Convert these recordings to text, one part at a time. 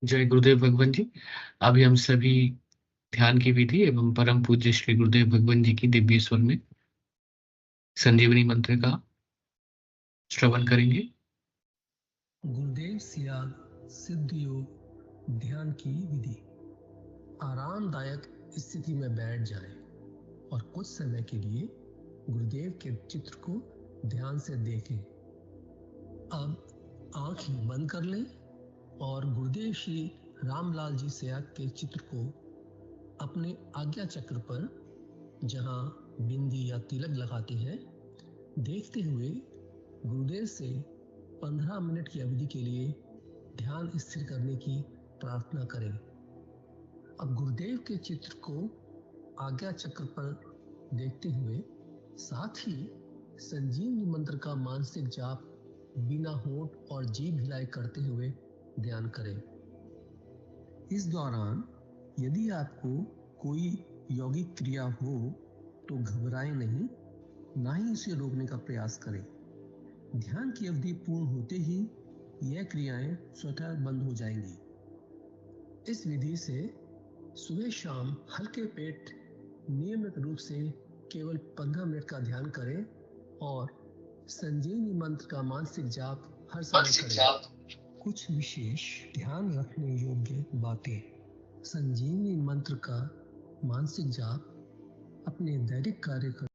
जय गुरुदेव भगवान जी। अभी हम सभी ध्यान की विधि एवं परम पूज्य श्री गुरुदेव भगवान जी की दिव्य स्वर में संजीवनी मंत्र का श्रवण करेंगे। गुरुदेव सियाग सिद्ध योग ध्यान की विधि। आरामदायक स्थिति में बैठ जाएं और कुछ समय के लिए गुरुदेव के चित्र को ध्यान से देखें। अब आंखें बंद कर लें और गुरुदेव श्री रामलाल जी सियाग के चित्र को अपने आज्ञा चक्र पर, जहां बिंदी या तिलक लगाते हैं, देखते हुए गुरुदेव से 15 मिनट की अवधि के लिए ध्यान स्थिर करने की प्रार्थना करें। अब गुरुदेव के चित्र को आज्ञा चक्र पर देखते हुए साथ ही संजीवनी मंत्र का मानसिक जाप बिना होंठ और जीभ हिलाए करते हुए ध्यान करें। इस दौरान यदि आपको कोई यौगिक क्रिया हो तो घबराएं नहीं, ना ही इसे रोकने का प्रयास करें। ध्यान की अवधि पूर्ण होते ही यह क्रियाएं स्वतः बंद हो जाएंगी। इस विधि से सुबह शाम हल्के पेट नियमित रूप से केवल 15 मिनट का ध्यान करें और संजीवनी मंत्र का मानसिक जाप हर समय करें। कुछ विशेष ध्यान रखने योग्य बातें। संजीवनी मंत्र का मानसिक जाप अपने दैनिक कार्य कर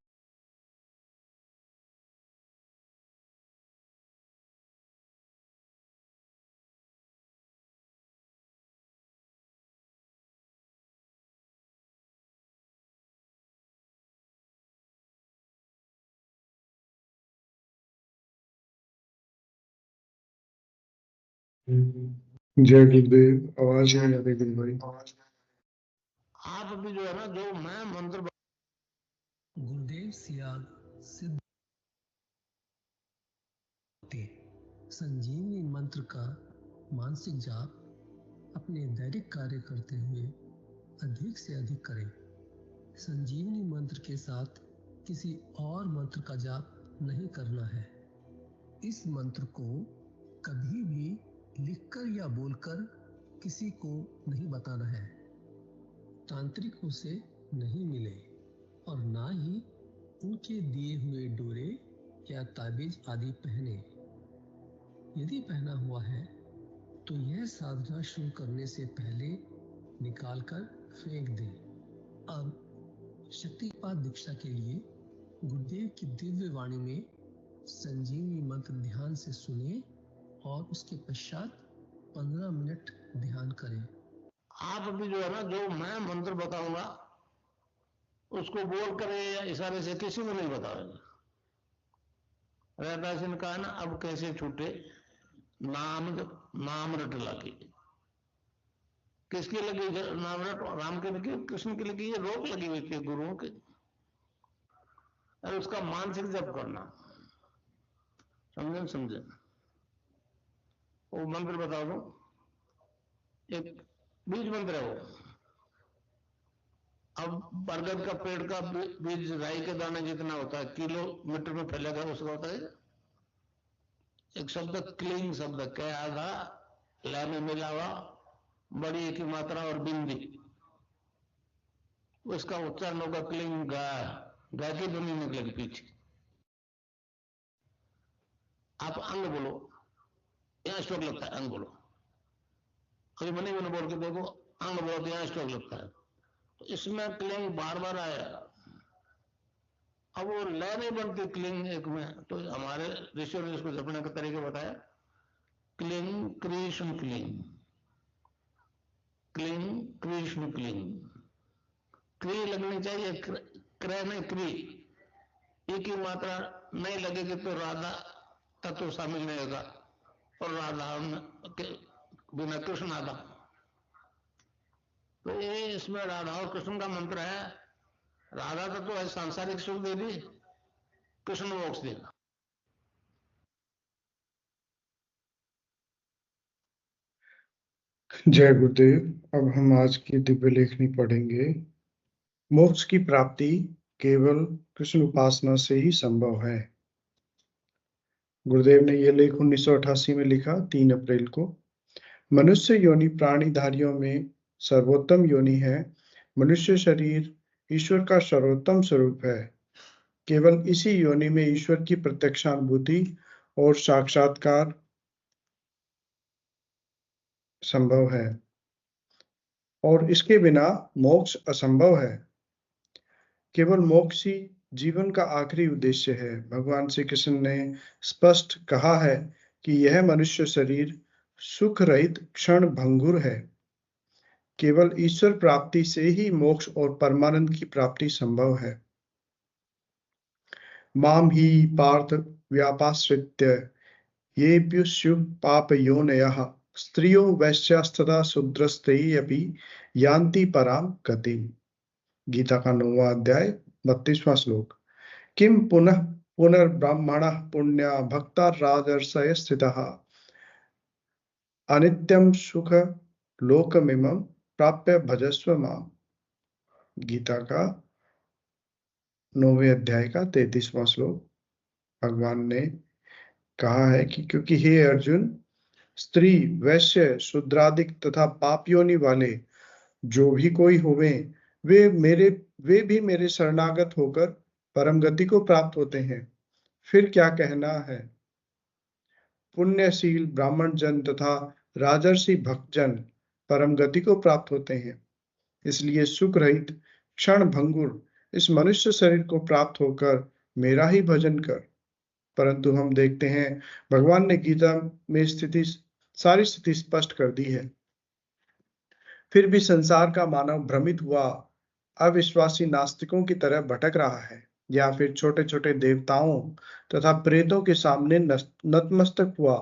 जय गुरुदेव। आवाज नहीं आ रही गुरु भाई। आप अभी जो है ना, जो मैं मंत्र गुरुदेव सियाग सिद्ध संजीवनी मंत्र का मानसिक जाप अपने दैनिक कार्य करते हुए अधिक से अधिक करें। संजीवनी मंत्र के साथ किसी और मंत्र का जाप नहीं करना है। इस मंत्र को कभी भी लिखकर या बोलकर किसी को नहीं बताना है। तांत्रिकों से नहीं मिले और ना ही उनके दिए हुए डोरे या ताबीज आदि पहने। यदि पहना हुआ है तो यह साधना शुरू करने से पहले निकालकर फेंक दें। अब शक्तिपात दीक्षा के लिए गुरुदेव की दिव्य वाणी में संजीवनी मंत्र ध्यान से सुने और उसके पश्चात 15 मिनट ध्यान करें। आप अभी जो है ना, जो मैं मंत्र बताऊंगा उसको बोल कर या इशारे से किसी को नहीं बताओगे। रहदास ने कहा ना, अब कैसे छूटे नाम रट लगी। किसकी लगी नाम रट? राम की लगी, कृष्ण की लगी, ये रोक लगी हुई थी गुरुओं की। और उसका मानसिक जप करना, समझे? वो मंत्र बता दो, एक बीज मंत्र है वो। अब बरगद का पेड़ का बीज राई के दाने जितना होता है, किलोमीटर में फैलेगा, उसका होता है एक शब्द क्लीन शब्द, क्या आधा ला में मिला हुआ, बड़ी की मात्रा और बिंदी, उसका उच्चारण होगा क्लीन। गाय की ध्वनि निकलेगी पीछे। आप अंग बोलो, यहां स्टोक लगता है, अंग बोलो। कभी मनी मैंने बोल के देखो, अंग बोलो तो यहां स्टोक लगता है। तो इसमें क्लिंग बार बार आया। अब वो लय नहीं बनती क्लिंग एक में, तो हमारे ऋषियों ने इसको जपने का तरीका बताया। Cling Krishna cling, cling Krishna cling. क्री लगनी चाहिए, क्रय नहीं क्री। एक ही मात्रा नहीं लगेगी तो राधा तत्व शामिल नहीं होगा, और राधा के बिना कृष्ण आधा। तो ये इसमें राधा और कृष्ण का मंत्र है। राधा तत्व है सांसारिक सुख देगी, कृष्ण मोक्ष देगा। जय गुरुदेव। अब हम आज की दिव्य लेखनी पढ़ेंगे। मोक्ष की प्राप्ति केवल कृष्ण उपासना से ही संभव है। गुरुदेव ने यह लेख 1988 में लिखा, 3 अप्रैल को। मनुष्य योनि प्राणीधारियों में सर्वोत्तम योनि है। मनुष्य शरीर ईश्वर का सर्वोत्तम स्वरूप है। केवल इसी योनि में ईश्वर की प्रत्यक्षानुभूति और साक्षात्कार संभव है और इसके बिना मोक्ष असंभव है। केवल मोक्ष ही जीवन का आखिरी उद्देश्य है। भगवान श्री कृष्ण ने स्पष्ट कहा है कि यह मनुष्य शरीर सुख रहित क्षण भंगुर है। केवल ईश्वर प्राप्ति से ही मोक्ष और परमानंद की प्राप्ति संभव है। माम ही पार्थ व्यापाश्रित्य येऽप्युस्यु पापयोनयः स्त्रियो वैश्यास्तथा शूद्रस्ते अपि यान्ति पराम गतिम्। गीता का 9वां अध्याय 32वां श्लोक। किम पुनः पुनर्ब्रह्मणः पुण्या भक्ता राजर्षय स्थितः अनित्यं सुख लोकमिमं प्राप्य भजस्व माम। गीता का 9वें अध्याय का 33वां श्लोक। भगवान ने कहा है कि क्योंकि हे अर्जुन, स्त्री, वैश्य, शूद्रादिक तथा पाप योनि वाले जो भी कोई होवे, वे भी मेरे शरणागत होकर परम गति को प्राप्त होते हैं। फिर क्या कहना है। पुण्यशील ब्राह्मण जन तथा राजर्षि भक्तजन परम गति को प्राप्त होते हैं। इसलिए सुख रहित क्षण भंगुर इस मनुष्य शरीर को प्राप्त होकर मेरा ही भजन कर। परंतु हम देखते हैं भगवान ने गीता में सारी स्थिति स्पष्ट कर दी है। फिर भी संसार का मानव भ्रमित हुआ अविश्वासी नास्तिकों की तरह भटक रहा है, या फिर छोटे छोटे देवताओं तथा प्रेतों के सामने नतमस्तक हुआ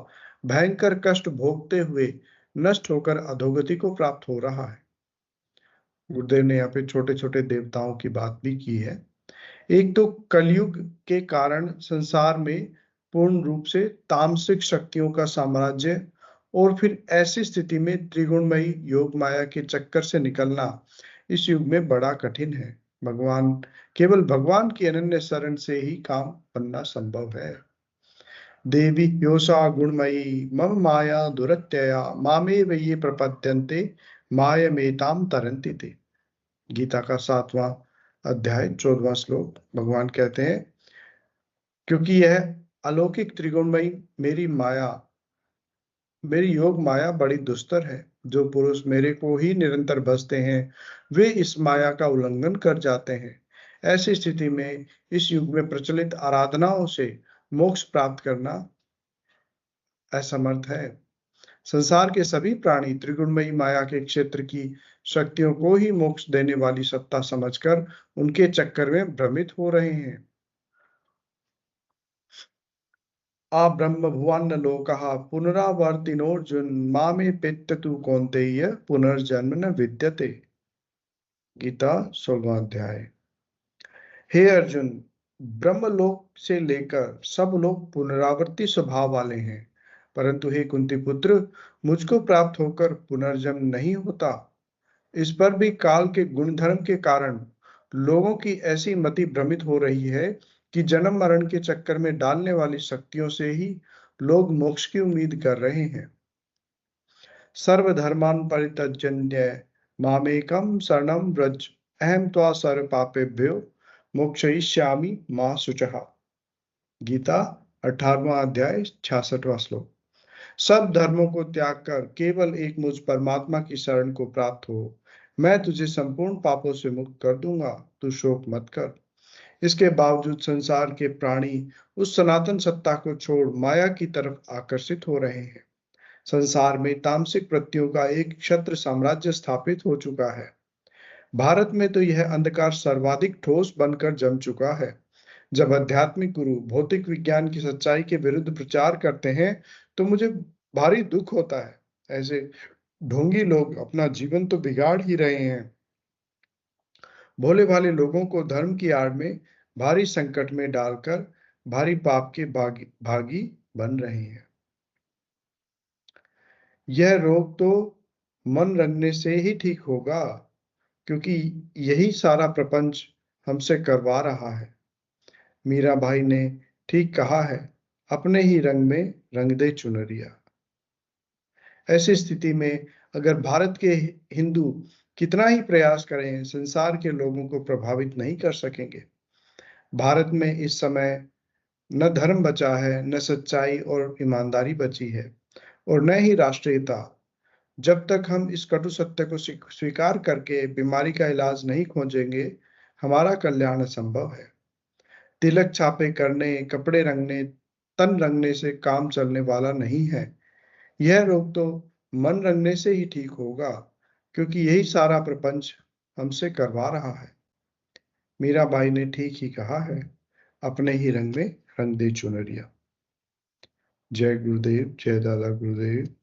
भयंकर कष्ट भोगते हुए नष्ट होकर अधोगति को प्राप्त हो रहा है। गुरुदेव ने यहाँ पे छोटे छोटे देवताओं की बात भी की है। एक तो कलयुग के कारण संसार में पूर्ण रूप से तामसिक शक्तियों का साम्राज्य, और फिर ऐसी स्थिति में त्रिगुणमयी योग माया के चक्कर से निकलना इस युग में बड़ा कठिन है। केवल भगवान की अनन्य शरण से ही काम बनना संभव है। देवी योषा गुणमयी मम माया दुरत्यया मामे वे ये प्रपद्यन्ते मायमेताम तरन्ति ते। गीता का 7वां अध्याय 14वां श्लोक। भगवान कहते हैं, क्योंकि यह अलौकिक त्रिगुणमयी मेरी योग माया बड़ी दुस्तर है। जो पुरुष मेरे को ही निरंतर भजते हैं वे इस माया का उल्लंघन कर जाते हैं। ऐसी स्थिति में इस युग में प्रचलित आराधनाओं से मोक्ष प्राप्त करना असमर्थ है। संसार के सभी प्राणी त्रिगुणमयी माया के क्षेत्र की शक्तियों को ही मोक्ष देने वाली सत्ता समझकर उनके चक्कर में भ्रमित हो रहे हैं। आ ब्रह्म भुवन लोकः पुनरावर्तिनोर्जुन मामे पितृतु कौन्तेय पुनर्जन्म न विद्यते। गीता 16वां अध्याय। हे अर्जुन, ब्रह्मलोक से लेकर सब लोग पुनरावर्ती स्वभाव वाले हैं, परंतु हे कुंती पुत्र, मुझको प्राप्त होकर पुनर्जन्म नहीं होता। इस पर भी काल के गुणधर्म के कारण लोगों की ऐसी मति भ्रमित हो रही है कि जन्म मरण के चक्कर में डालने वाली शक्तियों से ही लोग मोक्ष की उम्मीद कर रहे हैं। सर्वधर्मान परित्यज्य मामेकम शरणम व्रज अहम त्वा सर्व पापेभ्यो मोक्षयिष्यामि मा शुचः। गीता 18वां अध्याय 66वां श्लोक। सब धर्मों को त्याग कर केवल एक मुझ परमात्मा की शरण को प्राप्त हो, मैं तुझे संपूर्ण पापों से मुक्त कर दूंगा, तू शोक मत कर। इसके बावजूद संसार के प्राणी उस सनातन सत्ता को छोड़ माया की तरफ आकर्षित हो रहे हैं। संसार में तामसिक वृत्तियों का एक क्षत्र साम्राज्य स्थापित हो चुका है। भारत में तो यह अंधकार सर्वाधिक ठोस बनकर जम चुका है। जब आध्यात्मिक गुरु भौतिक विज्ञान की सच्चाई के विरुद्ध प्रचार करते हैं तो मुझे भारी दुख होता है। ऐसे ढोंगी लोग अपना जीवन तो बिगाड़ ही रहे हैं, भोले भाले लोगों को धर्म की आड़ में भारी संकट में डालकर भारी पाप के भागी बन रहे हैं। यह रोग तो मन रंगने से ही ठीक होगा, क्योंकि यही सारा प्रपंच हमसे करवा रहा है। मीरा भाई ने ठीक कहा है, अपने ही रंग में रंग दे चुनरिया। ऐसी स्थिति में अगर भारत के हिंदू कितना ही प्रयास करें, संसार के लोगों को प्रभावित नहीं कर सकेंगे। भारत में इस समय न धर्म बचा है, न सच्चाई और ईमानदारी बची है, और न ही राष्ट्रीयता। जब तक हम इस कटु सत्य को स्वीकार करके बीमारी का इलाज नहीं खोजेंगे, हमारा कल्याण असंभव है। तिलक छापे करने, कपड़े रंगने, तन रंगने से काम चलने वाला नहीं है। यह रोग तो मन रंगने से ही ठीक होगा, क्योंकि यही सारा प्रपंच हमसे करवा रहा है। मीराबाई ने ठीक ही कहा है, अपने ही रंग में रंग दे चुनरिया। जय गुरुदेव, जय दादा गुरुदेव।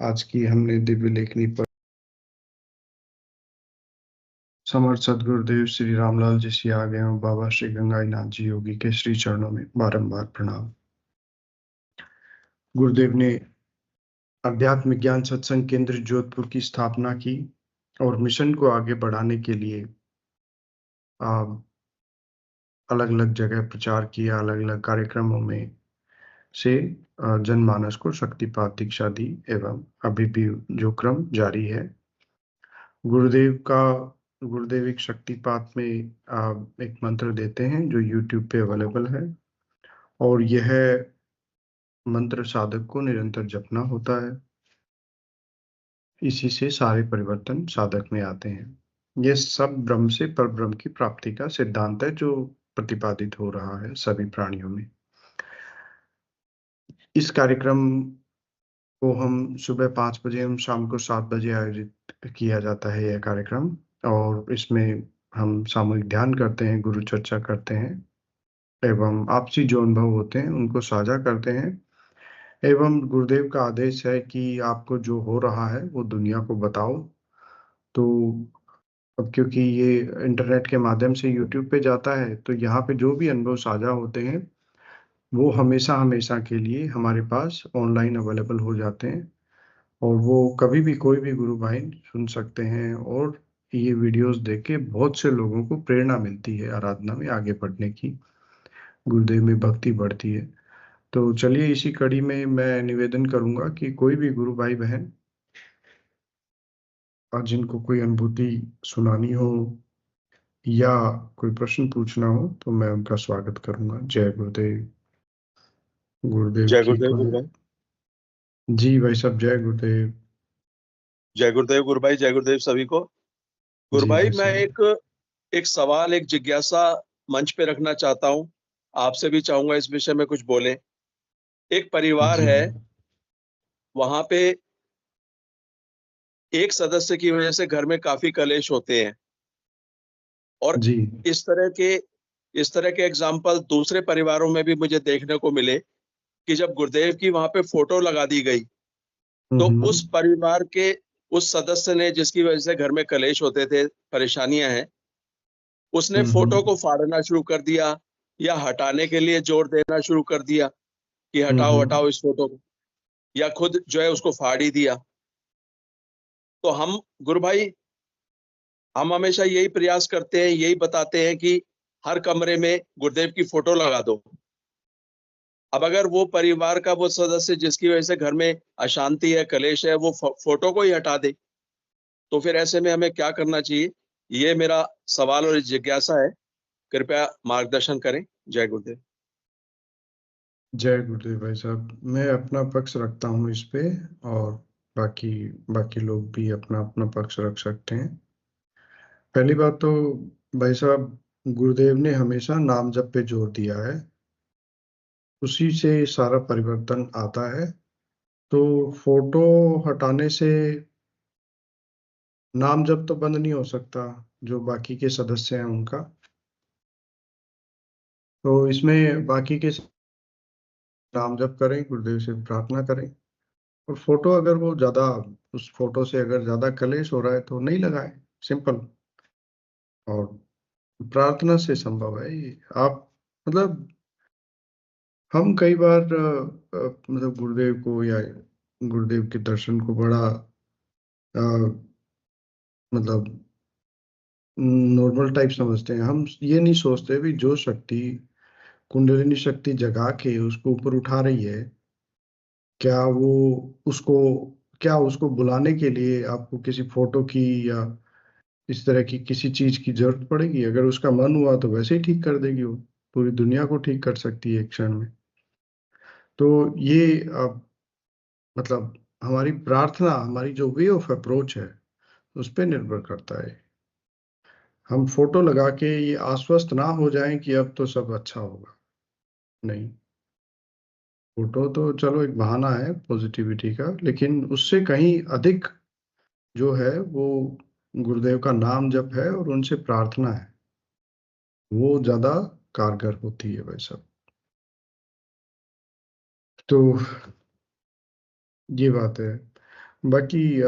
आज की हमने दिव्य लेखनी पर समर्थ सदगुरुदेव श्री रामलाल जी से आ गए और बाबा श्री गंगाईनाथ जी योगी के श्री चरणों में बारंबार प्रणाम। गुरुदेव ने अध्यात्म ज्ञान सत्संग केंद्र जोधपुर की स्थापना की और मिशन को आगे बढ़ाने के लिए अलग अलग जगह प्रचार किया, अलग अलग कार्यक्रमों में से जनमानस को शक्तिपात दीक्षा दी एवं अभी भी जो क्रम जारी है। गुरुदेव एक शक्तिपात में एक मंत्र देते हैं जो YouTube पे अवेलेबल है, और यह मंत्र साधक को निरंतर जपना होता है। इसी से सारे परिवर्तन साधक में आते हैं। यह सब ब्रह्म से पर ब्रह्म की प्राप्ति का सिद्धांत है जो प्रतिपादित हो रहा है सभी प्राणियों में। इस कार्यक्रम को हम सुबह 5 बजे एवं शाम को 7 बजे आयोजित किया जाता है यह कार्यक्रम, और इसमें हम सामूहिक ध्यान करते हैं, गुरु चर्चा करते हैं एवं आपसी जो अनुभव होते हैं उनको साझा करते हैं। एवं गुरुदेव का आदेश है कि आपको जो हो रहा है वो दुनिया को बताओ। तो अब क्योंकि ये इंटरनेट के माध्यम से YouTube पे जाता है, तो यहाँ पे जो भी अनुभव साझा होते हैं वो हमेशा के लिए हमारे पास ऑनलाइन अवेलेबल हो जाते हैं, और वो कभी भी कोई भी गुरु भाई सुन सकते हैं, और ये वीडियोस देख के बहुत से लोगों को प्रेरणा मिलती है आराधना में आगे बढ़ने की, गुरुदेव में भक्ति बढ़ती है। तो चलिए इसी कड़ी में मैं निवेदन करूंगा कि कोई भी गुरु भाई बहन और जिनको कोई अनुभूति सुनानी हो या कोई प्रश्न पूछना हो तो मैं उनका स्वागत करूंगा। जय गुरुदेव। गुरुदेव जय की गुरुदेव गुरु भाई। जी भाई साहब, जय गुरुदेव। जय गुरुदेव गुरु भाई, जय गुरुदेव सभी को। गुरु जी भाई भाई मैं साहब। एक सवाल, एक जिज्ञासा मंच पे रखना चाहता हूँ। आपसे भी चाहूंगा इस विषय में कुछ बोले। एक परिवार जी है, वहां पे एक सदस्य की वजह से घर में काफी कलेश होते हैं, और जी इस तरह के एग्जाम्पल दूसरे परिवारों में भी मुझे देखने को मिले कि जब गुरुदेव की वहां पे फोटो लगा दी गई तो उस परिवार के उस सदस्य ने, जिसकी वजह से घर में कलेश होते थे, परेशानियां हैं, उसने फोटो को फाड़ना शुरू कर दिया या हटाने के लिए जोर देना शुरू कर दिया कि हटाओ हटाओ इस फोटो को, या खुद जो है उसको फाड़ ही दिया। तो हम गुरु भाई, हम हमेशा यही प्रयास करते हैं, यही बताते हैं कि हर कमरे में गुरुदेव की फोटो लगा दो। अब अगर वो परिवार का वो सदस्य जिसकी वजह से घर में अशांति है, कलेश है, वो फोटो को ही हटा दे, तो फिर ऐसे में हमें क्या करना चाहिए? ये मेरा सवाल और जिज्ञासा है, कृपया मार्गदर्शन करें। जय गुरुदेव। जय गुरुदेव भाई साहब। मैं अपना पक्ष रखता हूँ इस पे, और बाकी बाकी लोग भी अपना अपना पक्ष रख सकते हैं। पहली बात तो भाई साहब, गुरुदेव ने हमेशा नाम जप पे जोर दिया है, उसी से सारा परिवर्तन आता है। तो फोटो हटाने से नाम जप तो बंद नहीं हो सकता जो बाकी के सदस्य हैं उनका। तो इसमें बाकी के नाम जप करें, गुरुदेव से प्रार्थना करें, और फोटो अगर वो ज्यादा, उस फोटो से अगर ज्यादा कलेश हो रहा है तो नहीं लगाएं, सिंपल। और प्रार्थना से संभव है ये। आप मतलब हम कई बार मतलब गुरुदेव को या गुरुदेव के दर्शन को बड़ा मतलब नॉर्मल टाइप समझते हैं। हम ये नहीं सोचते भी जो शक्ति, कुंडलिनी शक्ति जगा के उसको ऊपर उठा रही है, क्या वो उसको क्या उसको बुलाने के लिए आपको किसी फोटो की या इस तरह की किसी चीज की जरूरत पड़ेगी? अगर उसका मन हुआ तो वैसे ही ठीक कर देगी, वो पूरी दुनिया को ठीक कर सकती है एक क्षण में। तो ये मतलब हमारी प्रार्थना, हमारी जो वे ऑफ अप्रोच है उस पर निर्भर करता है। हम फोटो लगा के ये आश्वस्त ना हो जाएं कि अब तो सब अच्छा होगा, नहीं। फोटो तो चलो एक बहाना है पॉजिटिविटी का, लेकिन उससे कहीं अधिक जो है वो गुरुदेव का नाम जप है और उनसे प्रार्थना है, वो ज्यादा कारगर होती है भाई साहब। तो ये बात है। बाकी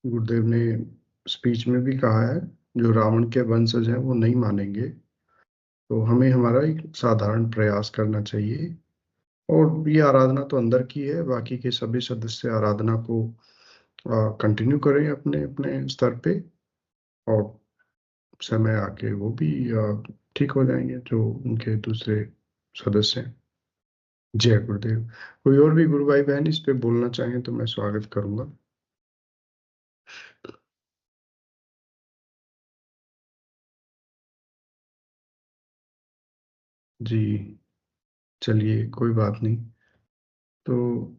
गुरुदेव ने स्पीच में भी कहा है जो रावण के वंशज हैं वो नहीं मानेंगे, तो हमें हमारा एक साधारण प्रयास करना चाहिए। और ये आराधना तो अंदर की है, बाकी के सभी सदस्य आराधना को कंटिन्यू करें अपने अपने स्तर पे, और समय आके वो भी ठीक हो जाएंगे जो उनके दूसरे सदस्य हैं। जय गुरुदेव। कोई और भी गुरु भाई बहन इस पे बोलना चाहें तो मैं स्वागत करूंगा। जी चलिए, कोई बात नहीं। तो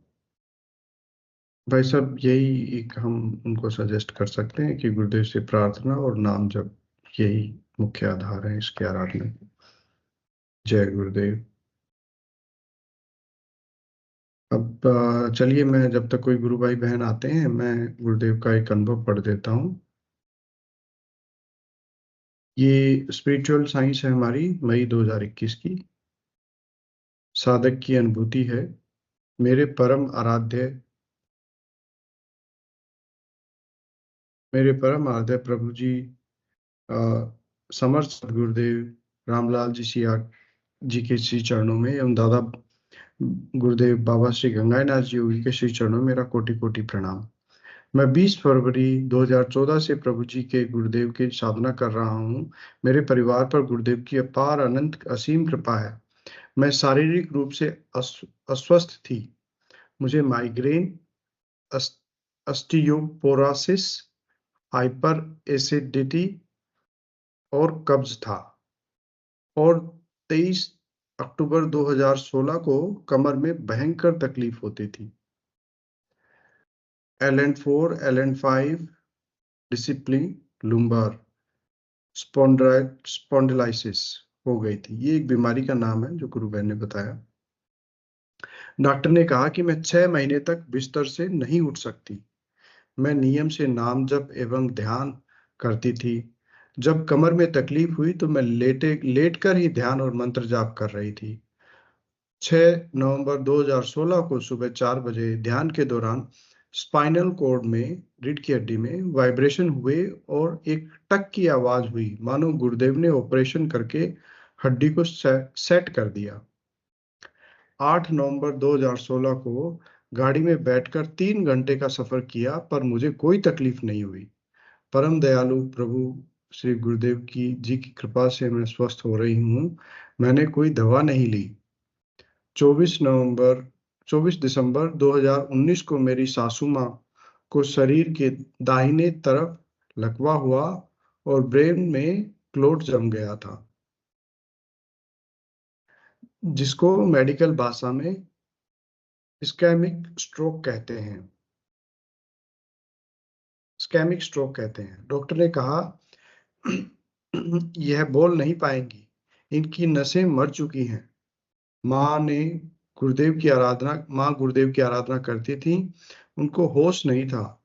भाई साहब यही एक हम उनको सजेस्ट कर सकते हैं कि गुरुदेव से प्रार्थना और नाम जप, यही मुख्य आधार है इसके आराधना के। जय गुरुदेव। अब चलिए, मैं जब तक कोई गुरु भाई बहन आते हैं मैं गुरुदेव का एक अनुभव पढ़ देता हूँ। ये स्पिरिचुअल साइंस है हमारी मई 2021 की। साधक की अनुभूति है। मेरे परम आराध्य प्रभु जी, समर्थ सदगुरुदेव रामलाल जी सिया जी के श्री चरणों में एवं दादा गुरुदेव बाबा श्री गंगानाथ जी योगी के श्री चरणों में मेरा कोटि कोटि प्रणाम। मैं 20 फरवरी 2014 से प्रभु जी के गुरुदेव की साधना कर रहा हूँ। मेरे परिवार पर गुरुदेव की अपार अनंत असीम कृपा है। मैं शारीरिक रूप से अस्वस्थ थी। मुझे माइग्रेन, ऑस्टियोपोरोसिस, हाइपर एसिडिटी और कब्ज था। और 23 अक्टूबर 2016 को कमर में भयंकर तकलीफ होती थी। LN4, LN5 डिसिप्लिन लुम्बार स्पॉन्डिलाइसिस हो गई थी। ये एक बीमारी का नाम है जो गुरु बहन ने बताया। डॉक्टर ने कहा कि मैं 6 महीने तक बिस्तर से नहीं उठ सकती। मैं नियम से नाम जप एवं ध्यान करती थी। जब कमर में तकलीफ हुई तो मैं लेट कर ही ध्यान और मंत्र जाप कर रही थी। 6 नवंबर 2016 को सुबह 4 बजे ध्यान के दौरान स्पाइनल कॉर्ड में, रीढ़ की हड्डी में वाइब्रेशन हुए और एक टक की आवाज हुई, मानो गुरुदेव ने ऑपरेशन करके हड्डी को सेट कर दिया। 8 नवंबर 2016 को गाड़ी में बैठकर 3 घंटे का सफर किया पर मुझे कोई तकलीफ नहीं हुई। परम दयालु प्रभु श्री गुरुदेव की जी की कृपा से मैं स्वस्थ हो रही हूँ। मैंने कोई दवा नहीं ली। 24 दिसंबर 2019 को मेरी सासू माँ को शरीर के दाहिने तरफ लकवा हुआ और ब्रेन में क्लोट जम गया था, जिसको मेडिकल भाषा में स्कैमिक स्ट्रोक कहते हैं। डॉक्टर ने कहा यह बोल नहीं पाएंगी, इनकी नसें मर चुकी हैं। माँ गुरुदेव की आराधना करती थी। उनको होश नहीं था,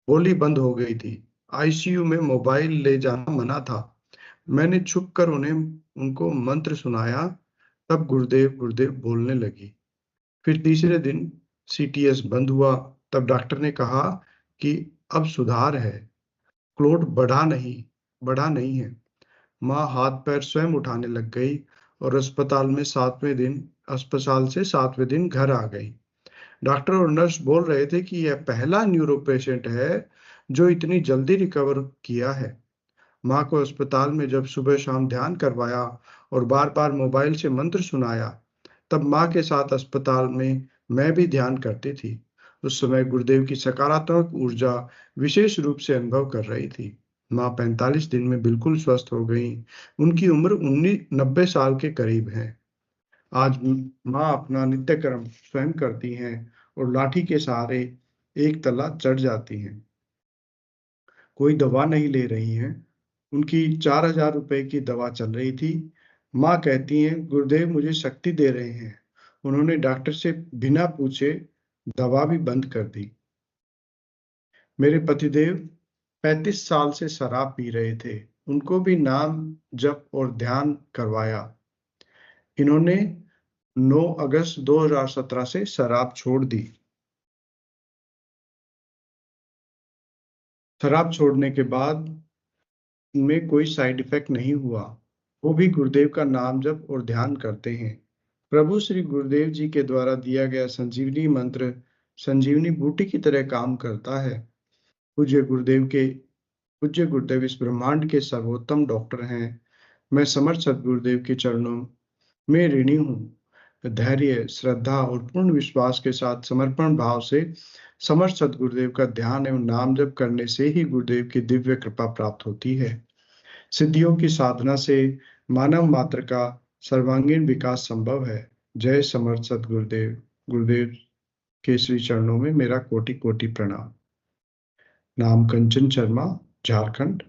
बोली बंद हो गई थी। आईसीयू में मोबाइल ले जाना मना था। मैंने छुप कर उनको मंत्र सुनाया, तब गुरुदेव गुरुदेव बोलने लगी। फिर तीसरे दिन सीटीएस बंद हुआ। तब डॉक्टर ने कहा कि अब सुधार है, क्लोट बढ़ा नहीं है। माँ हाथ पैर स्वयं उठाने लग गई और अस्पताल से 7वें दिन घर आ गई। डॉक्टर और नर्स बोल रहे थे कि यह पहला न्यूरो पेशेंट है जो इतनी जल्दी रिकवर किया है। माँ को अस्पताल में जब सुबह शाम ध्यान करवाया और बार बार मोबाइल से मंत्र सुनाया, तब माँ के साथ अस्पताल में मैं भी ध्यान करती थी। उस समय गुरुदेव की सकारात्मक ऊर्जा विशेष रूप से अनुभव कर रही थी। माँ 45 दिन में बिल्कुल स्वस्थ हो गई। उनकी उम्र 90 साल के करीब है। आज माँ अपना नित्य कर्म स्वयं करती हैं और लाठी के सहारे एक तल्ला चढ़ जाती हैं। कोई दवा नहीं ले रही हैं। उनकी 4000 रुपए की दवा चल रही थी। माँ कहती हैं, गुरुदेव मुझे शक्ति दे रहे हैं। उन्होंने डॉक्टर से बिना पूछे दवा भी बंद कर दी। मेरे पतिदेव 35 साल से शराब पी रहे थे। उनको भी नाम जप और ध्यान करवाया। इन्होंने 9 अगस्त 2017 से शराब छोड़ दी। शराब छोड़ने के बाद उनमें कोई साइड इफेक्ट नहीं हुआ। वो भी गुरुदेव का नाम जप और ध्यान करते हैं। प्रभु श्री गुरुदेव जी के द्वारा दिया गया संजीवनी मंत्र संजीवनी बूटी की तरह काम करता है। पूज्य गुरुदेव इस ब्रह्मांड के सर्वोत्तम डॉक्टर हैं। मैं समर्थ सद्गुरुदेव के चरणों में ऋणी हूँ। धैर्य, श्रद्धा और पूर्ण विश्वास के साथ समर्पण भाव से समर्थ सद्गुरुदेव का ध्यान एवं नाम जप करने से ही गुरुदेव की दिव्य कृपा प्राप्त होती है। सिद्धियों की साधना से मानव मात्र का सर्वांगीण विकास संभव है। जय समर्थ सद्गुरुदेव। गुरुदेव के श्री चरणों में मेरा कोटि कोटि प्रणाम। नाम कंचन शर्मा, झारखंड,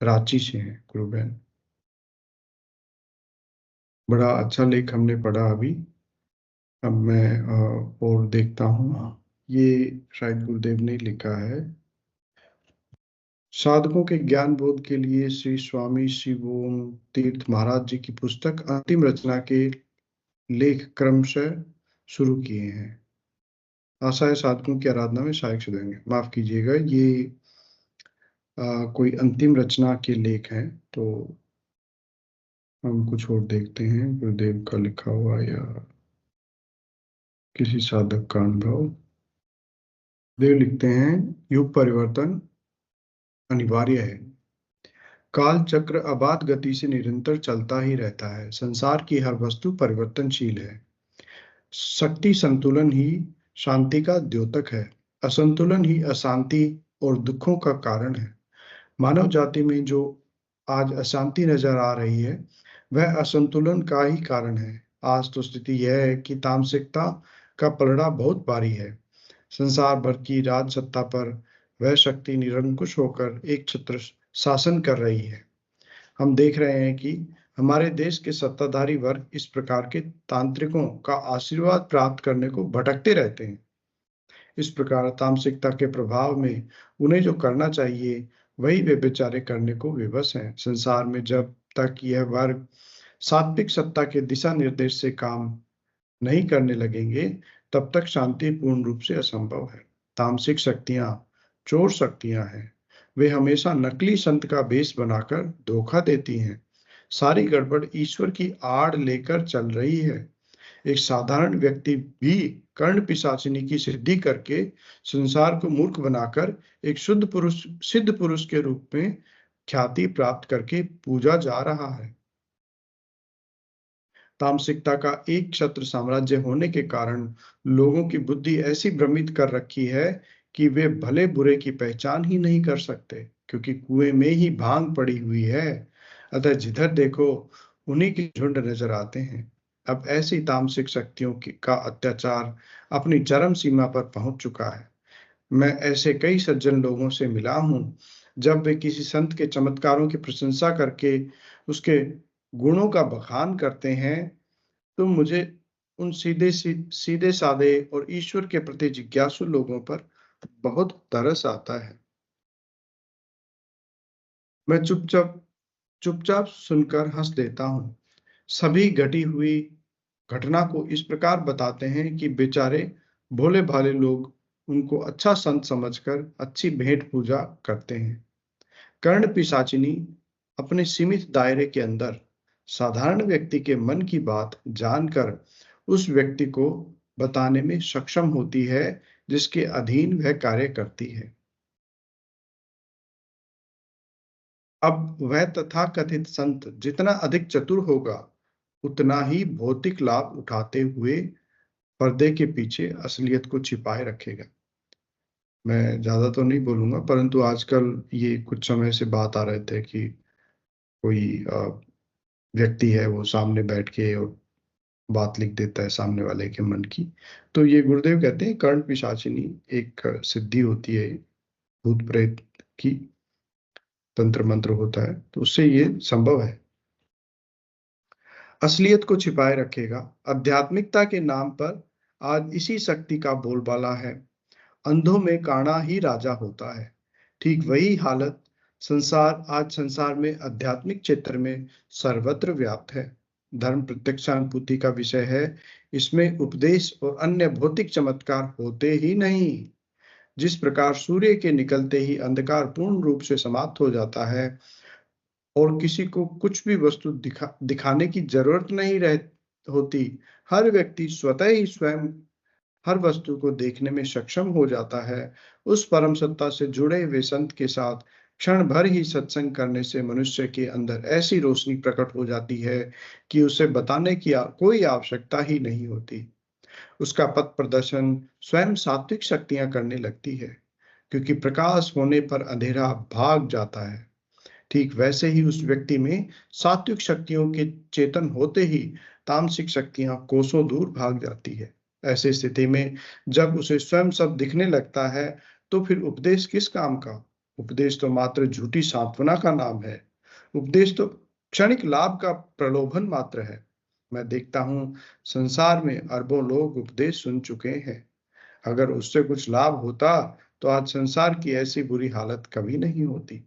रांची से हैं गुरु बहन। बड़ा अच्छा लेख हमने पढ़ा अभी। अब मैं और देखता हूँ। ये शायद गुरुदेव ने लिखा है। साधकों के ज्ञान बोध के लिए श्री स्वामी शिवोम तीर्थ महाराज जी की पुस्तक अंतिम रचना के लेख क्रमशः शुरू किए हैं। आशा है साधकों की आराधना में सहायक सिद्ध होंगे। माफ कीजिएगा, ये कोई अंतिम रचना के लेख हैं, तो हम कुछ और देखते हैं। गुरुदेव का लिखा हुआ या किसी साधक का अनुभव। देव लिखते हैं, युग परिवर्तन अनिवार्य है। काल चक्र अबाध गति से निरंतर चलता ही रहता है। संसार की हर वस्तु परिवर्तनशील है। शक्ति संतुलन ही शांति का द्योतक है। असंतुलन ही अशांति और दुखों का कारण है। मानव जाति में जो आज अशांति नजर आ रही है, वह असंतुलन का ही कारण है। आज तो स्थिति यह है कि तामसिकता का पलड़ा बहुत भारी है। संसार भर की राज सत्ता पर वह शक्ति निरंकुश होकर एक छत्र शासन कर रही है। हम देख रहे हैं कि हमारे देश के सत्ताधारी वर्ग इस प्रकार के तांत्रिकों का आशीर्वाद प्राप्त करने को भटकते रहते हैं। इस प्रकार तामसिकता के प्रभाव में उन्हें जो करना चाहिए वही वे बेचारे करने को विवश हैं। संसार में जब तक यह वर्ग सात्विक सत्ता के दिशा निर्देश से काम नहीं करने लगेंगे, तब तक शांति पूर्ण रूप से असंभव है। तामसिक शक्तियां चोर शक्तियां हैं। वे हमेशा नकली संत का भेष बनाकर धोखा देती हैं। सारी गड़बड़ ईश्वर की आड़ लेकर चल रही है। एक साधारण व्यक्ति भी कर्ण पिशाचिनी की सिद्धि करके संसार को मूर्ख बनाकर एक शुद्ध पुरुष, सिद्ध पुरुष के रूप में ख्याति प्राप्त करके पूजा जा रहा है। तामसिकता का एक क्षत्र साम्राज्य होने के कारण लोगों की बुद्धि ऐसी भ्रमित कर रखी है कि वे भले बुरे की पहचान ही नहीं कर सकते, क्योंकि कुएं में ही भांग पड़ी हुई है। अतः जिधर देखो उन्हीं के झुंड नजर आते हैं। अब ऐसी तामसिक शक्तियों का अत्याचार अपनी चरम सीमा पर पहुंच चुका है। मैं ऐसे कई सज्जन लोगों से मिला हूं, जब वे किसी संत के चमत्कारों की प्रशंसा करके उसके गुणों का बखान करते हैं, तो मुझे उन सीधे साधे और ईश्वर के प्रति जिज्ञासु लोगों पर बहुत तरस आता है। मैं चुपचाप सुनकर हंस देता हूं। सभी घटी हुई घटना को इस प्रकार बताते हैं कि बेचारे भोले भाले लोग उनको अच्छा संत समझकर अच्छी भेंट पूजा करते हैं। कर्ण पिशाचिनी अपने सीमित दायरे के अंदर साधारण व्यक्ति के मन की बात जानकर उस व्यक्ति को बताने में सक्षम होती है जिसके अधीन वह कार्य करती है। अब वह तथाकथित संत जितना अधिक चतुर होगा, उतना ही भौतिक लाभ उठाते हुए पर्दे के पीछे असलियत को छिपाए रखेगा। मैं ज्यादा तो नहीं बोलूंगा, परंतु आजकल ये कुछ समय से बात आ रहे थे कि कोई व्यक्ति है, वो सामने बैठ के और बात लिख देता है सामने वाले के मन की। तो ये गुरुदेव कहते हैं कर्ण पिशाचिनी एक सिद्धि होती है भूत प्रेत की, तंत्र मंत्र होता है, तो उससे ये संभव है। असलियत को छिपाए रखेगा। आध्यात्मिकता के नाम पर आज इसी शक्ति का बोलबाला है। अंधों में काना ही राजा होता है। ठीक वही हालत आज संसार में आध्यात्मिक क्षेत्र में सर्वत्र व्याप्त है। धर्म प्रत्यक्षानुभूति का विषय है। इसमें उपदेश और अन्य भौतिक चमत्कार होते ही नहीं। जिस प्रकार सूर्य के निकलते ही अंधकार पूर्ण रूप से समाप्त हो जाता है और किसी को कुछ भी वस्तु दिखाने की जरूरत नहीं होती, हर व्यक्ति स्वतः ही स्वयं हर वस्तु को देखने में सक्षम हो जाता है। उस परम सत्ता से जुड़े हुए संत के साथ क्षण भर ही सत्संग करने से मनुष्य के अंदर ऐसी रोशनी प्रकट हो जाती है कि उसे बताने की कोई आवश्यकता ही नहीं होती। उसका पथ प्रदर्शन स्वयं सात्विक शक्तियां करने लगती है, क्योंकि प्रकाश होने पर अंधेरा भाग जाता है। ठीक वैसे ही उस व्यक्ति में सात्विक शक्तियों के चेतन होते ही तामसिक शक्तियां कोसों दूर भाग जाती है। ऐसी स्थिति में जब उसे स्वयं सब दिखने लगता है, तो फिर उपदेश किस काम का? उपदेश तो मात्र झूठी सांत्वना का नाम है। उपदेश तो क्षणिक लाभ का प्रलोभन मात्र है। मैं देखता हूँ संसार में अरबों लोग उपदेश सुन चुके हैं। अगर उससे कुछ लाभ होता तो आज संसार की ऐसी बुरी हालत कभी नहीं होती।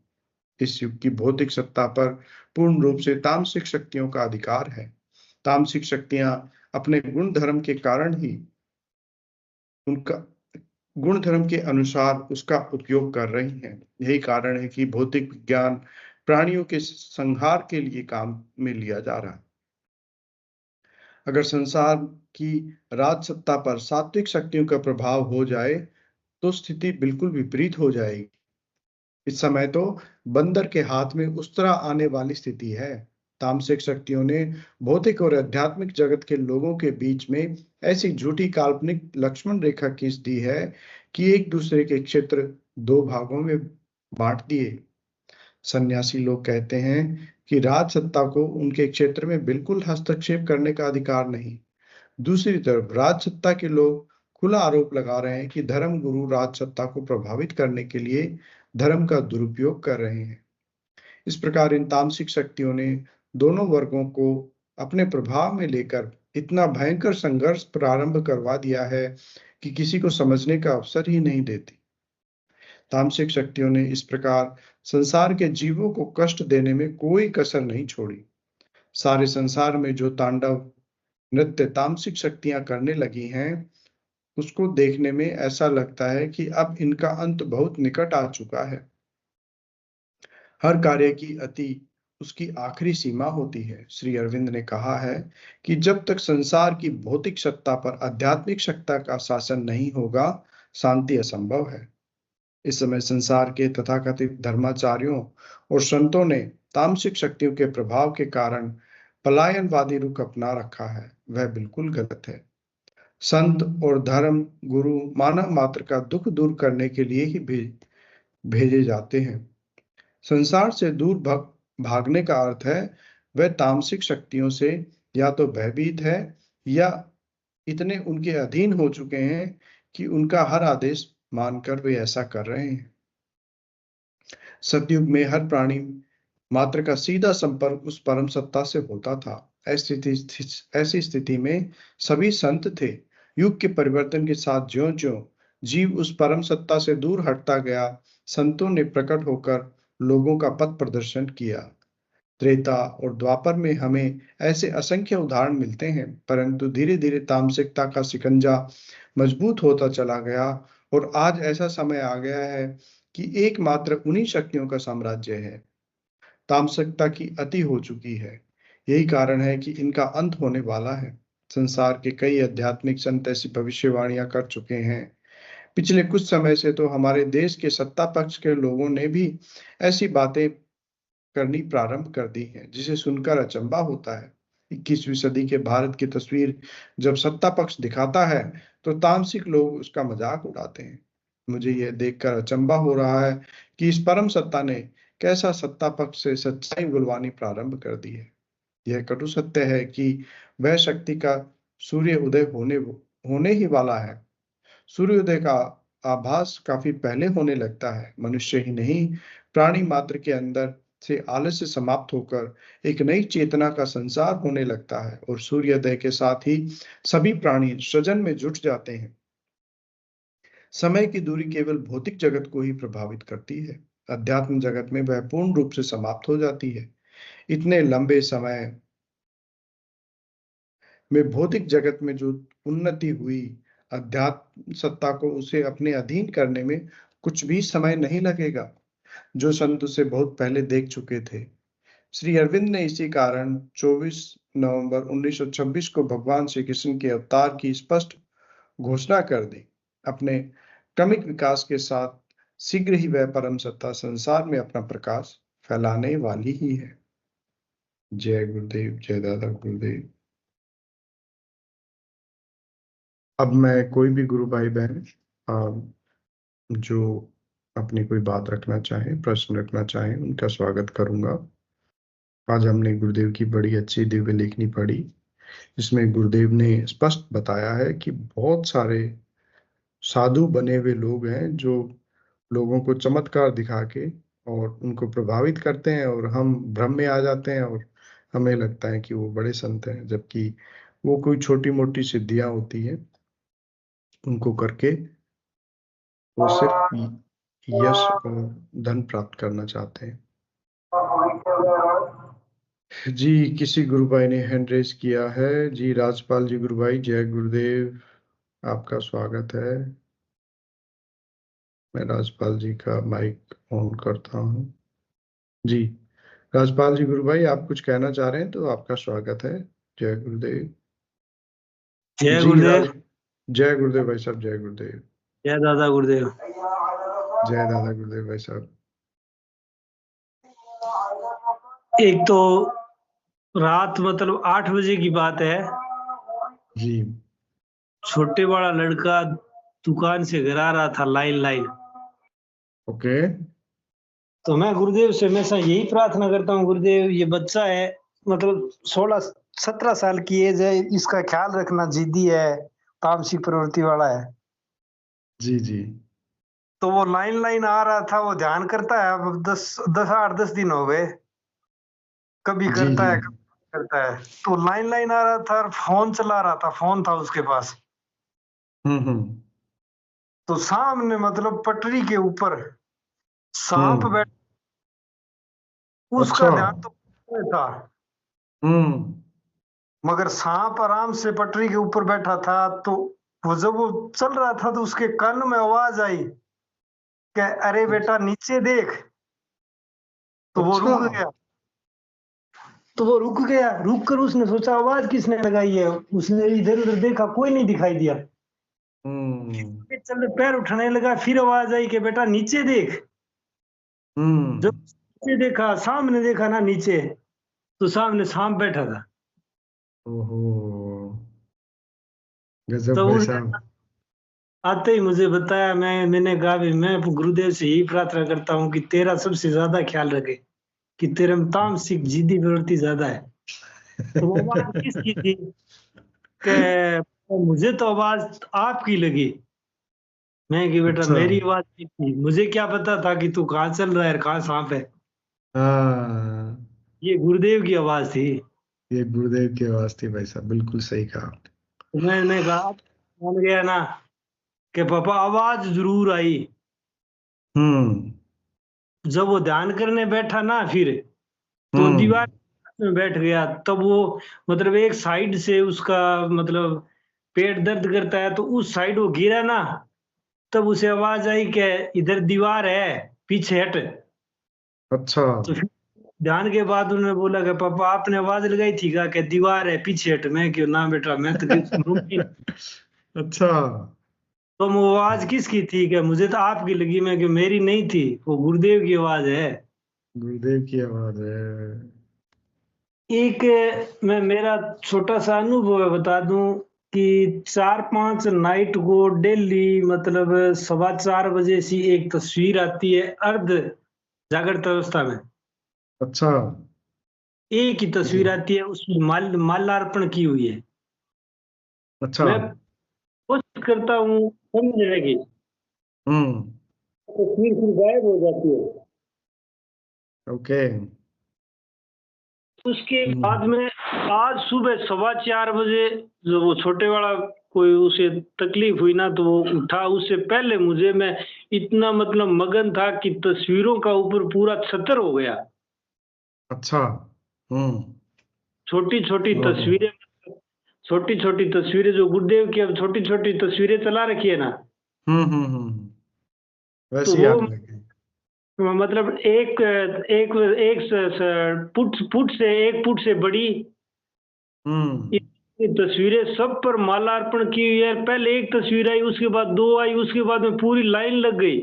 इस युग की भौतिक सत्ता पर पूर्ण रूप से तामसिक शक्तियों का अधिकार है। तामसिक शक्तियां अपने गुण धर्म के कारण ही उनका गुण धर्म के अनुसार उसका उपयोग कर रही हैं। यही कारण है कि भौतिक विज्ञान प्राणियों के संहार के लिए काम में लिया जा रहा है। अगर संसार की राजसत्ता पर सात्विक शक्तियों का प्रभाव हो जाए तो स्थिति बिल्कुल विपरीत हो जाएगी। इस समय तो बंदर के हाथ में उस्तरा आने वाली स्थिति है। तामसिक शक्तियों ने भौतिक और आध्यात्मिक जगत के लोगों के बीच में ऐसी झूठी काल्पनिक लक्ष्मण रेखा खींच दी है कि एक दूसरे के क्षेत्र दो भागों में बांट दिए। सन्यासी लोग कहते हैं कि राजसत्ता को उनके क्षेत्र में बिल्कुल हस्तक्षेप करने का अधिकार नहीं। दूसरी तरफ राजसत्ता के लोग खुला आरोप लगा रहे हैं कि धर्म गुरु राजसत्ता को प्रभावित करने के लिए धर्म का दुरुपयोग कर रहे हैं। इस प्रकार इन तामसिक शक्तियों ने दोनों वर्गों को अपने प्रभाव में लेकर इतना भयंकर संघर्ष प्रारंभ करवा दिया है कि किसी को समझने का अवसर ही नहीं देती। तामसिक शक्तियों ने इस प्रकार संसार के जीवों को कष्ट देने में कोई कसर नहीं छोड़ी। सारे संसार में जो तांडव नृत्य तामसिक शक्तियां करने लगी हैं, उसको देखने में ऐसा लगता है कि अब इनका अंत बहुत निकट आ चुका है। हर कार्य की अति उसकी आखिरी सीमा होती है। श्री अरविंद ने कहा है कि जब तक संसार की भौतिक सत्ता पर आध्यात्मिक सत्ता का शासन नहीं होगा, शांति असंभव है। इस समय संसार के तथाकथित धर्माचार्यों और संतों ने तामसिक शक्तियों के प्रभाव के कारण पलायनवादी रुख अपना रखा है। वह बिल्कुल गलत है। संत और धर्म गुरु मानव मात्र का दुख दूर करने के लिए ही भेजे जाते हैं। संसार से दूर भागने का अर्थ है वह तामसिक शक्तियों से या तो भयभीत है या इतने उनके अधीन हो चुके हैं कि उनका हर आदेश मानकर वे ऐसा कर रहे हैं। सतयुग में हर प्राणी मात्र का सीधा संपर्क उस परम सत्ता से होता था। ऐसी स्थिति में सभी संत थे। युग के परिवर्तन के साथ ज्यों-ज्यों जीव उस परम सत्ता से दूर हटता गया, संतों ने प्रकट होकर लोगों का पथ प्रदर्शन किया। त्रेता और द्वापर में हमें ऐसे असंख्य उदाहरण मिलते हैं, परंतु धीरे धीरे तामसिकता का शिकंजा मजबूत होता चला गया और आज ऐसा समय आ गया है कि एकमात्र उन्हीं शक्तियों का साम्राज्य है। तामसिकता की अति हो चुकी है। यही कारण है कि इनका अंत होने वाला है। संसार के कई आध्यात्मिक संत ऐसी भविष्यवाणियां कर चुके हैं। पिछले कुछ समय से तो हमारे देश के सत्ता पक्ष के लोगों ने भी ऐसी बातें करनी प्रारंभ कर दी हैं, जिसे सुनकर अचंभा होता है। 21वीं सदी के भारत की तस्वीर जब सत्ता पक्ष दिखाता है तो तामसिक लोग उसका मजाक उड़ाते हैं। मुझे यह देखकर अचंभा हो रहा है कि इस परम सत्ता ने कैसा सत्ता पक्ष से सच्चाई बुलवानी प्रारंभ कर दी है। यह कटु सत्य है कि वह शक्ति का सूर्य उदय होने ही वाला है। सूर्योदय का आभास काफी पहले होने लगता है। मनुष्य ही नहीं, प्राणी मात्र के अंदर से आलस्य समाप्त होकर एक नई चेतना का संसार होने लगता है और सूर्योदय के साथ ही सभी प्राणी सृजन में जुट जाते हैं। समय की दूरी केवल भौतिक जगत को ही प्रभावित करती है, अध्यात्म जगत में वह पूर्ण रूप से समाप्त हो जाती है। इतने लंबे समय में भौतिक जगत में जो उन्नति हुई, अध्यात्म सत्ता को उसे अपने अधीन करने में कुछ भी समय नहीं लगेगा, जो संत उसे बहुत पहले देख चुके थे। श्री अरविंद ने इसी कारण 24 नवंबर 1926 को भगवान श्री कृष्ण के अवतार की स्पष्ट घोषणा कर दी। अपने क्रमिक विकास के साथ शीघ्र ही वह परम सत्ता संसार में अपना प्रकाश फैलाने वाली ही है। जय गुरुदेव, जय दादा गुरुदेव। अब मैं कोई भी गुरु भाई बहन जो अपनी कोई बात रखना चाहे, प्रश्न रखना चाहे, उनका स्वागत करूंगा। आज हमने गुरुदेव की बड़ी अच्छी दिव्य लेखनी पढ़ी, जिसमें गुरुदेव ने स्पष्ट बताया है कि बहुत सारे साधु बने हुए लोग हैं जो लोगों को चमत्कार दिखा के और उनको प्रभावित करते हैं और हम भ्रम में आ जाते हैं और हमें लगता है कि वो बड़े संत हैं, जबकि वो कोई छोटी मोटी सिद्धियां होती हैं, उनको करके वो सिर्फ यश और धन प्राप्त करना चाहते हैं। जी, किसी गुरु भाई ने हैंड रेज किया है। जी, राजपाल जी गुरु भाई, जय गुरुदेव, आपका स्वागत है। मैं राजपाल जी का माइक ऑन करता हूँ। जी, राजपाल जी गुरु भाई, आप कुछ कहना चाह रहे हैं तो आपका स्वागत है। जय गुरुदेव। जय जी, गुरुदेव। जय गुरुदेव भाई साहब, जय गुरुदेव। जय दादा गुरुदेव। जय दादा गुरुदेव भाई साहब। एक तो रात मतलब 8 बजे की बात है। जी, छोटे वाला लड़का दुकान से घर आ रहा था लाइन। ओके। तो मैं गुरुदेव से हमेशा यही प्रार्थना करता हूँ, गुरुदेव ये बच्चा है, मतलब 16-17 साल की एज है, इसका ख्याल रखना, जिद्दी है, तामसिक प्रवृत्ति वाला है। जी जी। तो वो लाइन आ रहा था, वो ध्यान करता है। अब 8-10 दिन हो गए, कभी जी करता जी। है कभी करता है। तो लाइन आ रहा था और फोन चला रहा था, फोन था उसके पास। हम्म। तो सामने मतलब पटरी के ऊपर सांप हम्म। बैठ, उसका अच्छा। ध्यान तो में था, हम्म। मगर सांप आराम से पटरी के ऊपर बैठा था। तो वो जब वो चल रहा था तो उसके कान में आवाज आई कि अरे बेटा नीचे देख। तो वो अच्छा। रुक गया। रुक कर उसने सोचा आवाज किसने लगाई है। उसने इधर उधर देखा, कोई नहीं दिखाई दिया। हम्म। चल पैर उठाने लगा, फिर आवाज आई कि बेटा नीचे देख। जब हम्म। नीचे देखा, सामने देखा ना नीचे, तो सामने सांप बैठा था। ओहो, गजब तो भाई उसने साहब। आते ही मुझे बताया। मैंने कहा भी मैं गुरुदेव से यही प्रार्थना करता हूँ कि तेरा सबसे ज्यादा ख्याल रखे, कि तेरे में तामसिक जिद्दी प्रवृत्ति ज्यादा है। तो वो आवाज किसकी थी? कि मुझे तो आवाज आपकी लगी। मैं कि बेटा अच्छा। मेरी आवाज नहीं थी, मुझे क्या पता था कि तू कहाँ चल रहा है, कहाँ सांप है। हाँ, ये गुरुदेव की आवाज थी। ये गुरुदेव की आवाज थी भाई साहब, बिल्कुल सही कहा। तो मैंने कहा मान गया ना कि पापा आवाज जरूर आई। हम्म। जब वो ध्यान करने बैठा ना, फिर तो हम्म। दीवार में बैठ गया। तब वो मतलब एक साइड से उसका मतलब पेट दर्द करता है, तो उस साइड वो गिरा ना, तब उसे आवाज आई कि इधर दीवार है, पीछे हट। अच्छा। तो फिर ध्यान के बाद उन्होंने बोला कि पापा आपने आवाज लगाई थी क्या कि दीवार है पीछे हट? मैं क्यों ना बेटा, मैं तो रूम में। अच्छा। तो वो आवाज किसकी थी? कि मुझे तो आपकी लगी। मैं कि मेरी नहीं थी, वो गुरुदेव की आवाज है। गुरुदेव की आवाज है। एक मैं मेरा छोटा सा अनुभव बता दूं कि 4-5 नाइट को डेली मतलब 4:15 से एक तस्वीर आती है अर्ध जागृत अवस्था में। अच्छा। एक ही तस्वीर आती है, उसमें माल्यार्पण की हुई है। अच्छा। मैं कोशिश करता हूँ समझने की, तस्वीर फिर गायब हो जाती है। ओके। उसके बाद में आज सुबह 4:15 जो वो छोटे वाला कोई उसे तकलीफ हुई ना, तो वो उठा। उससे पहले मुझे मैं इतना मतलब मगन था कि तस्वीरों का ऊपर पूरा छतर हो गया। अच्छा। छोटी छोटी ओहो। तस्वीरें, छोटी छोटी तस्वीरें जो गुरुदेव की अब छोटी छोटी तस्वीरें चला रखी है ना, तो वैसी वो आने लगी। मतलब एक एक एक फुट से 1 फुट से बड़ी ये तस्वीरें सब पर मालार्पण की हुई है। पहले एक तस्वीर आई, उसके बाद 2 आई, उसके बाद में पूरी लाइन लग गई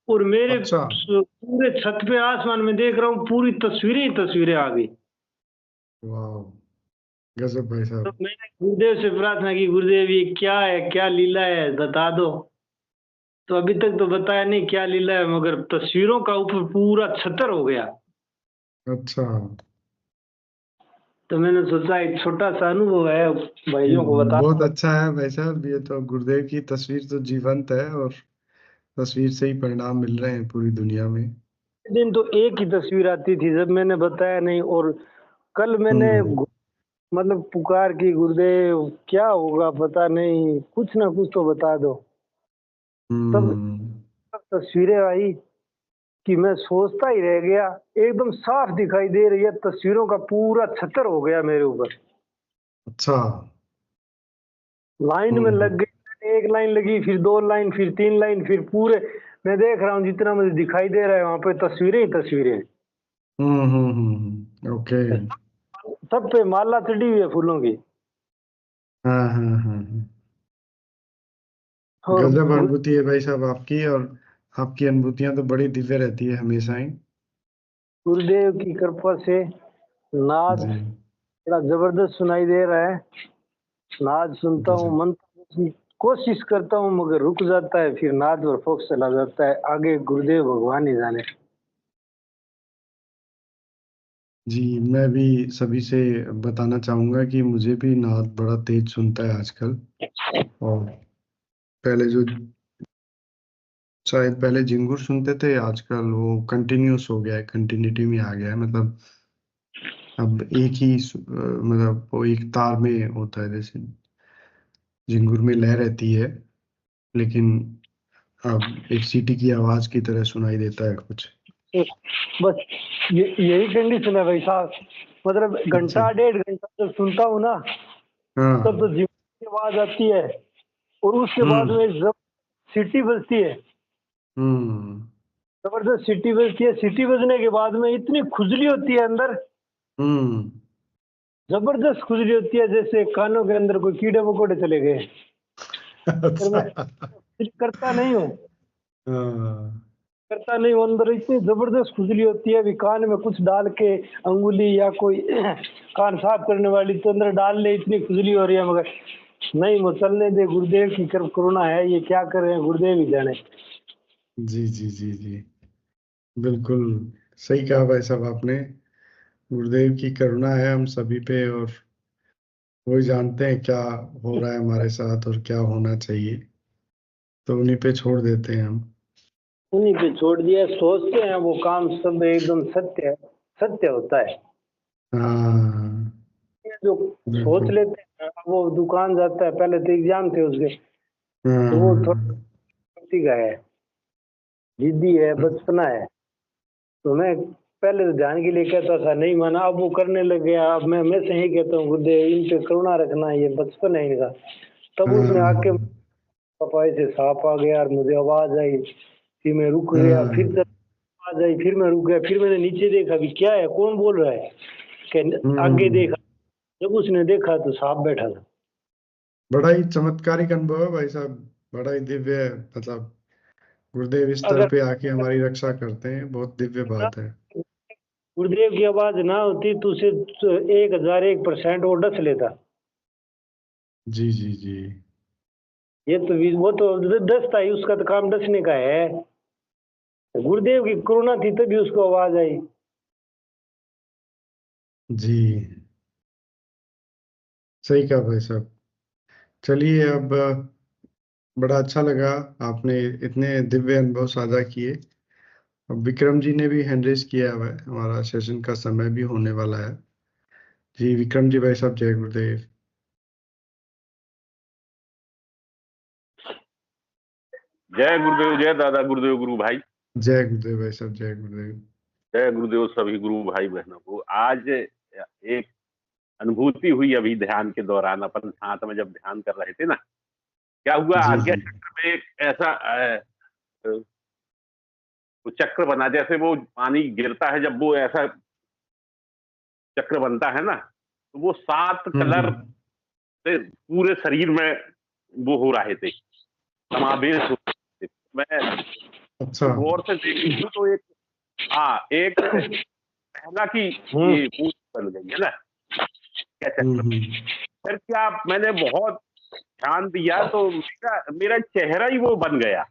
और मेरे अच्छा। पूरे छत पे आसमान में देख रहा हूँ, पूरी तस्वीरें ही तस्वीरें आ गई। वाह, गजब भाई तो साहब। मैंने गुरुदेव से प्रार्थना की, गुरुदेव ये क्या है, क्या लीला है, बता दो। तो अभी तक तो बताया नहीं क्या लीला है, मगर तस्वीरों का ऊपर पूरा छतर हो गया। अच्छा। तो मैंने सोचा एक छोटा सा अनुभव है भाइयों को बता। बहुत अच्छा है भाई साहब, ये तो गुरुदेव की तस्वीर तो जीवंत है और तस्वीर से ही परिणाम मिल रहे हैं पूरी दुनिया में। दिन तो एक ही तस्वीर आती थी जब मैंने बताया नहीं, और कल मैंने मतलब पुकार की, गुरुदेव क्या होगा पता नहीं, कुछ ना कुछ तो बता दो। तब तस्वीरें आई कि मैं सोचता ही रह गया, एकदम साफ दिखाई दे रही है, तस्वीरों का पूरा छतर हो गया मेरे ऊपर। अच्छा। लाइन में लग गई, एक लाइन लगी, फिर 2 लाइन, फिर 3 लाइन, फिर पूरे मैं देख रहा हूँ जितना मुझे दिखाई दे रहा है वहां पे तस्वीरें ही तस्वीरें। ओके। सब पे माला चढ़ी हुई है फूलों की। हाँ। और गजब अनुभूति है भाई साहब आपकी, और आपकी अनुभूतियां तो बड़ी दिव्य रहती है हमेशा ही। गुरुदेव की कृपा से नाद जी। बड़ा जबरदस्त सुनाई दे रहा है। नाद सुनता हूँ, गजब। मंत्र की कोशिश करता हूँ मगर रुक जाता है, फिर नाद और फोक्स चला जाता है, आगे गुरुदेव भगवान ही जाने। जी, मैं भी सभी से बताना चाहूंगा कि मुझे भी नाद बड़ा तेज सुनता है आजकल। और पहले जो शायद पहले झिंगुर सुनते थे, आजकल वो कंटिन्यूस हो गया है, कंटिन्यूटी में आ गया है। मतलब अब एक ही मतलब वो एक तार में होता है, जैसे झिंगुर में लय रहती है, लेकिन अब एक सीटी की आवाज की तरह सुनाई देता है कुछ। बस यही कंडीशन है भाई साहब। मतलब अच्छा। घंटा 1.5 घंटा जब सुनता हूँ ना, तब तो हाँ। जीवन की आवाज आती है, और उसके बाद हम्म में जब सीटी बजती है, हम्म जबरदस्त सीटी बजती है, सीटी बजने के बाद में इतनी खुजली होती है अंदर, हम्म जबरदस्त खुजली होती है, जैसे कानों के अंदर कोई कीड़े मकोड़े चले गए। पर मैं अच्छा। करता नहीं हूँ, हाँ। करता नहीं हूँ, अंदर इतनी जबरदस्त खुजली होती है, अभी कान में कुछ डाल के अंगुली या कोई कान साफ करने वाली तो अंदर डाल ले, इतनी खुजली हो रही है, मगर नहीं, वो चलने दे, गुरुदेव की करुणा है, ये क्या कर रहे हैं गुरुदेव ही जाने। जी जी जी जी, बिल्कुल सही कहा भाई साहब आपने। गुरुदेव की करुणा है हम सभी पे, और वही जानते हैं क्या हो रहा है हमारे साथ और क्या होना चाहिए, तो उन्हीं पे छोड़ देते हैं हम। उन्हीं पे छोड़ दिया, सोचते हैं वो काम सब एकदम सत्य है, सत्य होता है। हाँ। ये जो सोच बिल्कुल। लेते हैं, वो दुकान जाता है, पहले तो एग्जाम थे उसके, तो वो हाँ। थोड़ा का है, जिद्दी है, बचपना है। तो मैं पहले तो ध्यान के लिए कहता था, नहीं माना, अब वो करने लग गया। अब मैं से ही कहता हूँ, गुरुदेव इन पे करुणा रखना, ये बचपन है इनका। तब उसने आके हाँ। पापा से सांप आ गया और मुझे आवाज आई, फिर मैं रुक गया, फिर हाँ। जब आवाज आई फिर मैं रुक गया, फिर मैंने नीचे देखा कि क्या है, कौन बोल रहा है, आगे हम्म देखा, जब उसने देखा तो सांप बैठा था। बड़ा ही चमत्कारिक अनुभव है भाई साहब, बड़ा ही दिव्य है। मतलब गुरुदेव इस तरह अगर पे आके हमारी रक्षा करते हैं, बहुत दिव्य बात है। गुरुदेव की आवाज ना होती तो उसे 1001% वो डस लेता। जी जी जी। ये तो वो तो डसता ही, उसका तो काम डसने का है। गुरुदेव की करुणा थी तभी उसको आवाज आई। जी सही कहा भाई साहब। चलिए अब बड़ा अच्छा लगा, आपने इतने दिव्य अनुभव साझा किए। अब विक्रम जी ने भी हैंड रेज किया हुआ है, हमारा सेशन का समय भी होने वाला है। जी विक्रम जी भाई साहब, जय गुरुदेव। जय गुरुदेव, जय दादा गुरुदेव गुरु भाई। जय गुरुदेव भाई साहब, जय गुरुदेव। जय गुरुदेव सभी गुरु भाई बहनों को। आज एक अनुभूति हुई अभी ध्यान के दौरान, अपन साथ में जब ध्यान कर रहे थे ना, क्या हुआ जी आज्ञा जी। चक्र में एक ऐसा वो चक्र बना, जैसे वो पानी गिरता है जब वो ऐसा चक्र बनता है ना, तो वो 7 कलर से पूरे शरीर में वो हो रहे थे, समावेश हो रहे थे। मैं अच्छा। गौर से देखी तो एक पहला की ये मूर्ति बन गई है ना, क्या चक्र। फिर क्या मैंने बहुत ध्यान दिया तो मेरा चेहरा ही वो बन गया,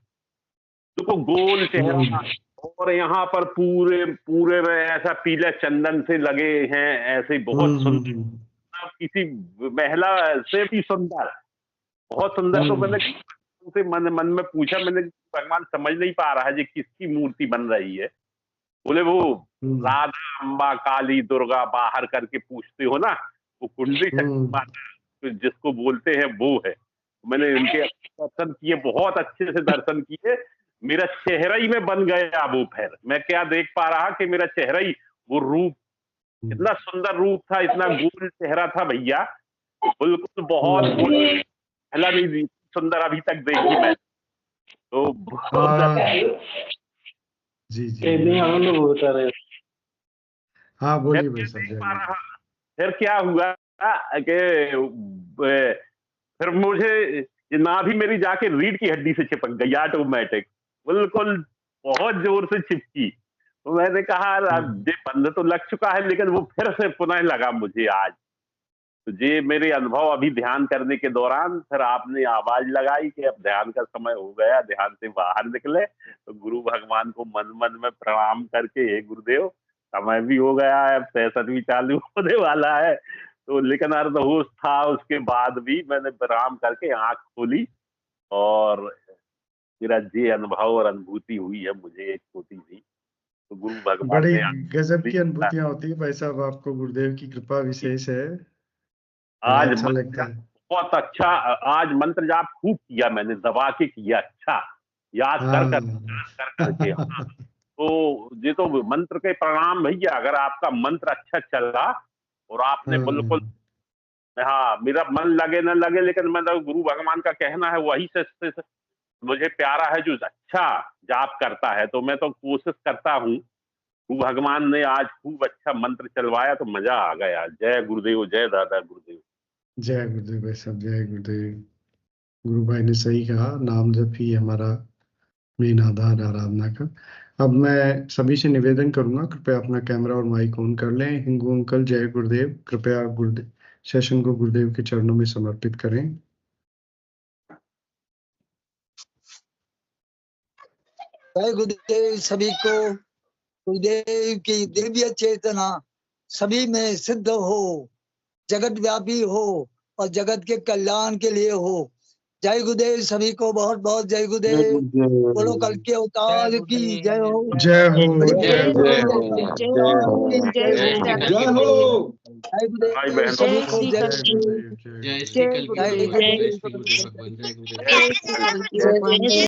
देखो गोल चेहरा, और यहाँ पर पूरे पूरे में ऐसा पीले चंदन से लगे हैं, ऐसे बहुत सुंदर, किसी महिला से भी सुंदर, बहुत सुंदर। तो मैंने उनसे मन में पूछा, मैंने भगवान समझ नहीं पा रहा है जी किसकी मूर्ति बन रही है। बोले वो राधा, अम्बा, काली, दुर्गा बाहर करके पूछते हो ना, वो कुंडली शक्ति माता जिसको बोलते हैं वो है। मैंने उनके दर्शन किए, बहुत अच्छे से दर्शन किए, मेरा चेहरा ही में बन गया वो। फिर मैं क्या देख पा रहा कि मेरा चेहरा ही वो रूप, इतना सुंदर रूप था, इतना गोल चेहरा था भैया, बिल्कुल बहुत पहला नहीं सुंदर अभी तक देखी मैं तो। जी जी होता रहे। हाँ बोलिए भाई साहब। फिर क्या हुआ कि फिर मुझे नाभि मेरी जाके रीढ़ की हड्डी से चिपक गई ऑटोमेटिक, बिल्कुल बहुत जोर से चिपकी। तो मैंने कहा अब ये बंद तो लग चुका है, लेकिन वो फिर से पुनः लगा मुझे आज। तो ये मेरे अनुभव अभी ध्यान करने के दौरान, फिर आपने आवाज लगाई कि अब ध्यान का समय हो गया, ध्यान से बाहर निकले। तो गुरु भगवान को मन मन में प्रणाम करके, हे गुरुदेव समय भी हो गया है, सेशन भी चालू होने वाला है। तो लेकिन अर्धहोश था, उसके बाद भी मैंने प्रणाम करके आंख खोली और मेरा ये अनुभव और अनुभूति हुई है मुझे एक छोटी सी। तो गुरु भगवान बड़ी ने गजब की अनुभूतियां होती है भाई साहब, आपको गुरुदेव की कृपा विशेष है। आज अच्छा लगता है। बहुत अच्छा, आज मंत्र जाप खूब किया मैंने, दबा के किया, अच्छा याद कर करके। तो ये तो मंत्र के प्रणाम भैया, अगर आपका मंत्र अच्छा चला और आपने बिल्कुल, हाँ मेरा मन लगे न लगे, लेकिन मतलब गुरु भगवान का कहना है वही से मुझे प्यारा है जो अच्छा जाप करता है। तो मैं तो कोशिश करता हूँ, गुरु भगवान ने आज खूब अच्छा मंत्र चलवाया तो मजा आ गया। जय गुरुदेव, जय दादा गुरुदेव। जय गुरुदेव भाई साहब, जय गुरुदेव। गुरु भाई ने सही कहा, नाम जप ही हमारा मेन आधार आराधना का। अब मैं सभी से निवेदन करूंगा, कृपया अपना कैमरा और माइक ऑन कर लें। हिंगू अंकल, जय गुरुदेव, कृपया गुरुदेव सेशन को गुरुदेव के चरणों में समर्पित करें। जय गुरुदेव सभी को। गुरुदेव की दिव्य चेतना सभी में सिद्ध हो, जगत व्यापी हो और जगत के कल्याण के लिए हो। जय गुरुदेव सभी को, बहुत बहुत जय गुरुदेव। बोलो कल के अवतार की जय हो। जय हो, जय हो, जय हो, जय हो, जय हो। जय गुरुदेव सभी को, जय गुरुदेव। जय श्री कल की जय जय गुरुदेव। श्री गुरुदेव भगवान, जय गुरुदेव।